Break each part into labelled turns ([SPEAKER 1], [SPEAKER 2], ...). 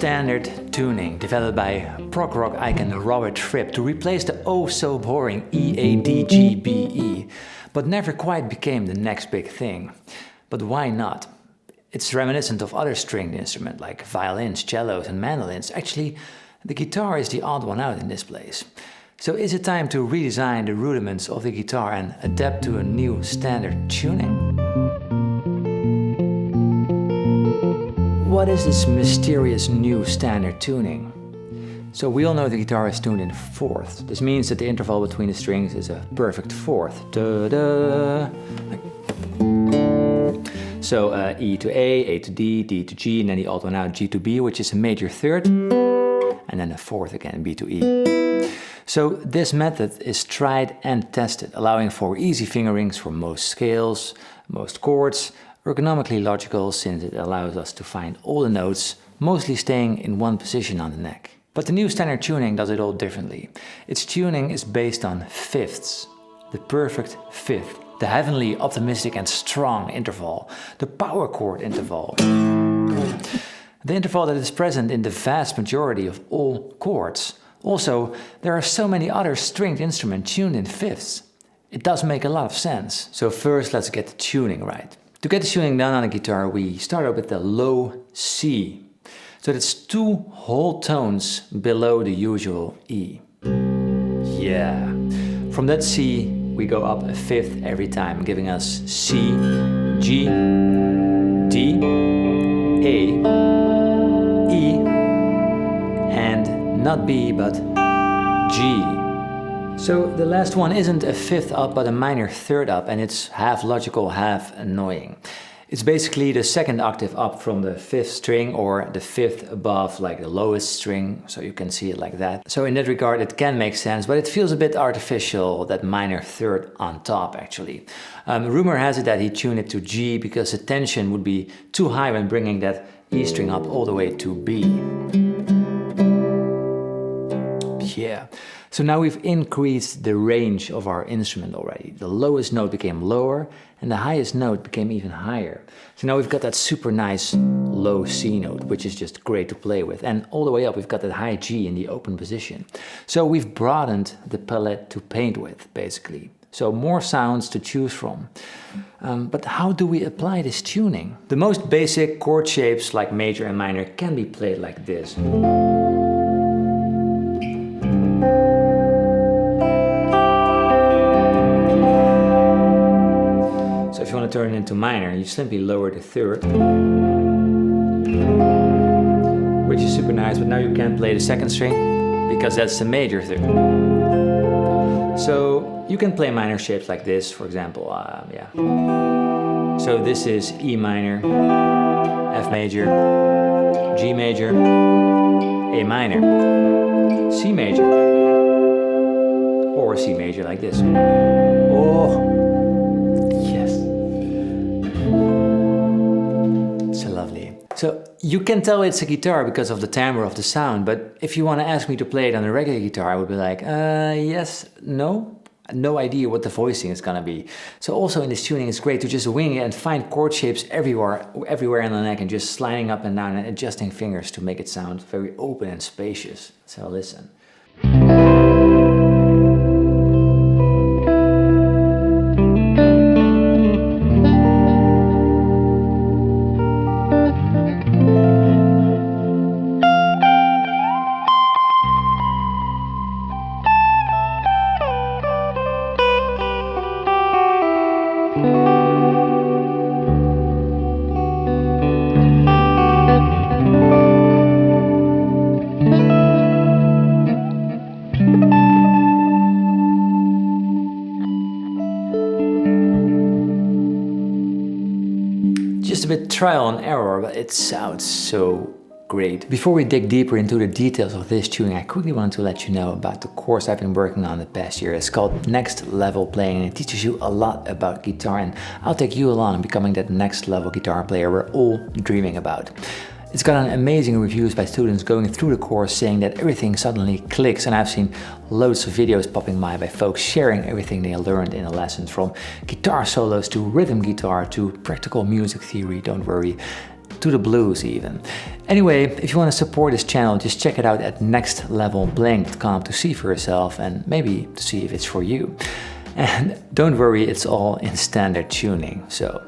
[SPEAKER 1] standard tuning developed by prog rock icon Robert Fripp to replace the oh-so-boring E-A-D-G-B-E, but never quite became the next big thing. But why not? It's reminiscent of other stringed instruments like violins, cellos and mandolins. Actually, the guitar is the odd one out in this place. So is it time to redesign the rudiments of the guitar and adapt to a new standard tuning? What is this mysterious new standard tuning? So we all know the guitar is tuned in fourths. This means that the interval between the strings is a perfect fourth. Da-da. So E to A to D, D to G, and then the odd one out, G to B, which is a major third, and then a fourth again, B to E. So this method is tried and tested, allowing for easy fingerings for most scales, most chords, ergonomically logical since it allows us to find all the notes, mostly staying in one position on the neck. But the new standard tuning does it all differently. Its tuning is based on fifths, the perfect fifth, the heavenly, optimistic and strong interval, the power chord interval. The interval that is present in the vast majority of all chords. Also, there are so many other stringed instruments tuned in fifths. It does make a lot of sense. So first let's get the tuning right. To get the tuning done on a guitar, we start out with the low C. So that's 2 whole tones below the usual E. Yeah. From that C, we go up a fifth every time, giving us C, G, D, A, E, and not B, but G. So the last one isn't a fifth up, but a minor third up, and it's half logical, half annoying. It's basically the second octave up from the fifth string, or the fifth above like the lowest string, so you can see it like that. So in that regard it can make sense, but it feels a bit artificial, that minor third on top actually. Rumor has it that he tuned it to G because the tension would be too high when bringing that E string up all the way to B. Yeah. So now we've increased the range of our instrument already. The lowest note became lower and the highest note became even higher. So now we've got that super nice low C note, which is just great to play with. And all the way up we've got that high G in the open position. So we've broadened the palette to paint with, basically. So more sounds to choose from. But how do we apply this tuning? The most basic chord shapes like major and minor can be played like this. So if you want to turn it into minor, you simply lower the third, which is super nice, but now you can't play the second string because that's the major third. So you can play minor shapes like this, for example, yeah. So this is E minor, F major, G major, A minor, C major, or C major like this. Oh, yes. So lovely. So you can tell it's a guitar because of the timbre of the sound, but if you want to ask me to play it on a regular guitar, I would be like, yes, no. No idea what the voicing is gonna be. So also in this tuning, it's great to just wing it and find chord shapes everywhere in the neck and just sliding up and down and adjusting fingers to make it sound very open and spacious. So listen. Just a bit trial and error, but it sounds so great. Before we dig deeper into the details of this tuning, I quickly want to let you know about the course I've been working on the past year. It's called Next Level Playing, and it teaches you a lot about guitar, and I'll take you along in becoming that next level guitar player we're all dreaming about. It's gotten amazing reviews by students going through the course saying that everything suddenly clicks, and I've seen loads of videos popping by folks sharing everything they learned in the lessons, from guitar solos to rhythm guitar to practical music theory. Don't worry, to the blues even. Anyway, if you want to support this channel, just check it out at nextlevelplaying.com to see for yourself and maybe to see if it's for you. And don't worry, it's all in standard tuning. So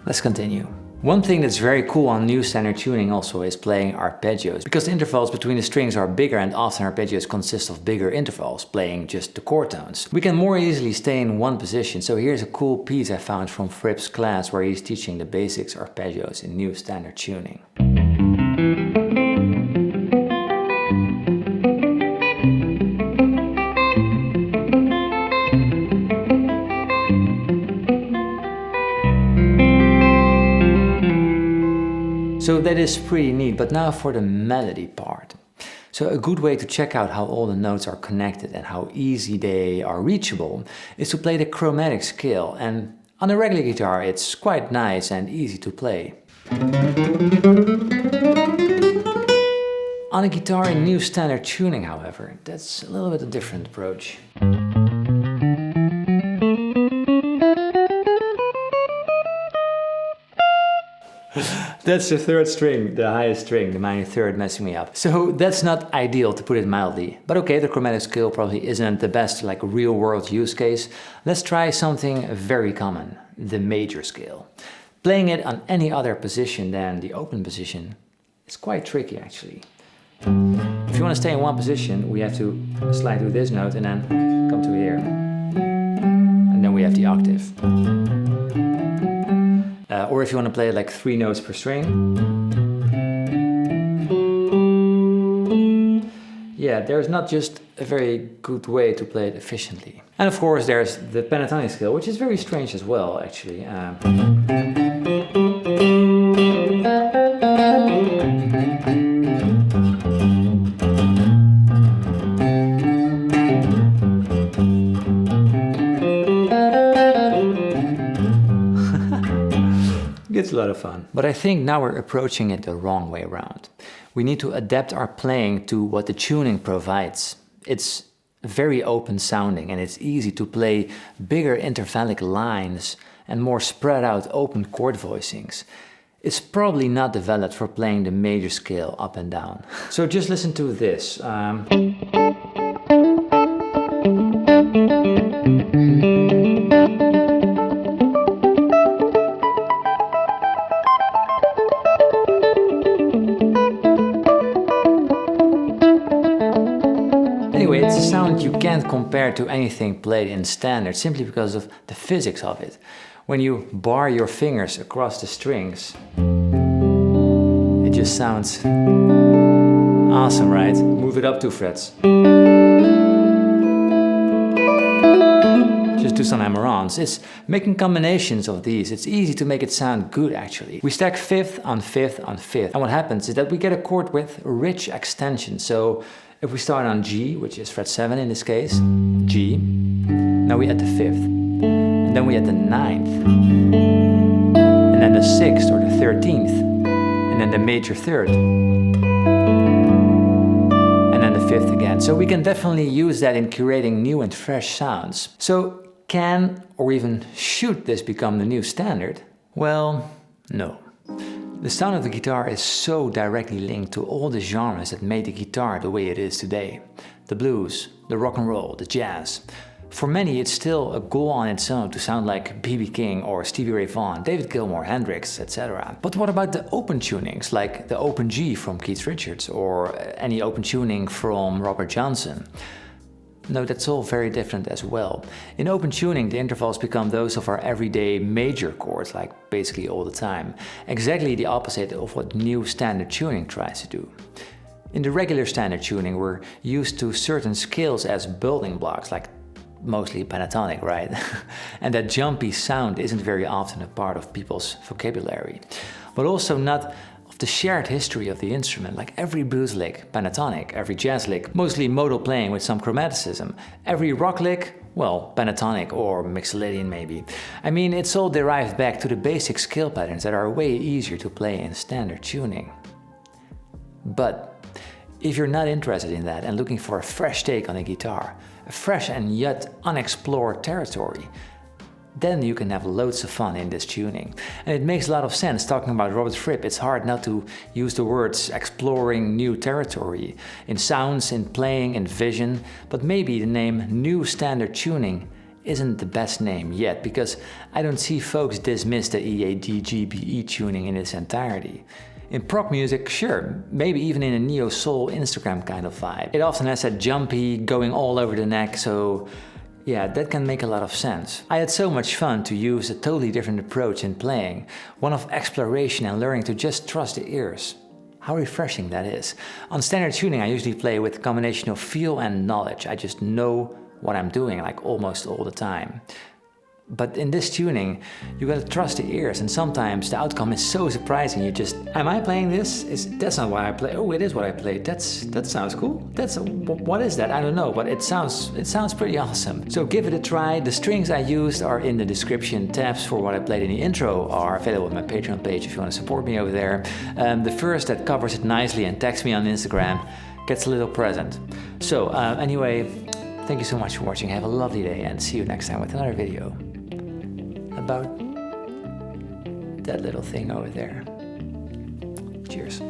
[SPEAKER 1] let's continue. One thing that's very cool on new standard tuning also is playing arpeggios, because the intervals between the strings are bigger and often arpeggios consist of bigger intervals, playing just the chord tones. We can more easily stay in one position, so here's a cool piece I found from Fripp's class where he's teaching the basics arpeggios in new standard tuning. So that is pretty neat, but now for the melody part. So a good way to check out how all the notes are connected and how easy they are reachable is to play the chromatic scale, and on a regular guitar it's quite nice and easy to play. On a guitar in new standard tuning, however, that's a little bit a different approach. That's the third string, the highest string, the minor third messing me up. So that's not ideal, to put it mildly. But okay, the chromatic scale probably isn't the best like real world use case. Let's try something very common, the major scale. Playing it on any other position than the open position is quite tricky actually. If you want to stay in one position, we have to slide through this note and then come to here. And then we have the octave. Or if you want to play like 3 notes per string. Yeah, there's not just a very good way to play it efficiently. And of course there's the pentatonic scale, which is very strange as well actually. It's a lot of fun. But I think now we're approaching it the wrong way around. We need to adapt our playing to what the tuning provides. It's very open sounding and it's easy to play bigger intervallic lines and more spread out open chord voicings. It's probably not developed for playing the major scale up and down. So just listen to this. Anyway, it's a sound you can't compare to anything played in standard simply because of the physics of it. When you bar your fingers across the strings, it just sounds awesome, right? Move it up 2 frets. Just do some hammer-ons. It's making combinations of these. It's easy to make it sound good actually. We stack 5th on 5th on 5th, and what happens is that we get a chord with rich extension. So if we start on G, which is fret 7 in this case, G, now we add the 5th, and then we add the 9th, and then the 6th or the 13th, and then the major 3rd, and then the 5th again. So we can definitely use that in creating new and fresh sounds. So can or even should this become the new standard? Well, no. The sound of the guitar is so directly linked to all the genres that made the guitar the way it is today. The blues, the rock and roll, the jazz. For many it's still a goal on its own to sound like B.B. King or Stevie Ray Vaughan, David Gilmour, Hendrix, etc. But what about the open tunings, like the open G from Keith Richards or any open tuning from Robert Johnson? No, that's all very different as well. In open tuning, the intervals become those of our everyday major chords, like basically all the time. Exactly the opposite of what new standard tuning tries to do. In the regular standard tuning, we're used to certain scales as building blocks, like mostly pentatonic, right? And that jumpy sound isn't very often a part of people's vocabulary. But also not the shared history of the instrument, like every blues lick, pentatonic, every jazz lick, mostly modal playing with some chromaticism, every rock lick, well, pentatonic or mixolydian maybe. I mean, it's all derived back to the basic scale patterns that are way easier to play in standard tuning. But if you're not interested in that and looking for a fresh take on a guitar, a fresh and yet unexplored territory, then you can have loads of fun in this tuning. And it makes a lot of sense. Talking about Robert Fripp, it's hard not to use the words exploring new territory in sounds, in playing, in vision, but maybe the name New Standard Tuning isn't the best name yet, because I don't see folks dismiss the EADGBE tuning in its entirety. In prog music, sure, maybe even in a neo-soul Instagram kind of vibe. It often has that jumpy, going all over the neck, so yeah, that can make a lot of sense. I had so much fun to use a totally different approach in playing, one of exploration and learning to just trust the ears. How refreshing that is. On standard tuning, I usually play with a combination of feel and knowledge. I just know what I'm doing like almost all the time. But in this tuning, you gotta trust the ears, and sometimes the outcome is so surprising. You just, am I playing this? That's not what I play. Oh, it is what I played. That sounds cool. What is that? I don't know, but it sounds pretty awesome. So give it a try. The strings I used are in the description. Tabs for what I played in the intro are available on my Patreon page if you want to support me over there. The first that covers it nicely and tags me on Instagram gets a little present. So anyway, thank you so much for watching. Have a lovely day, and see you next time with another video about that little thing over there. Cheers.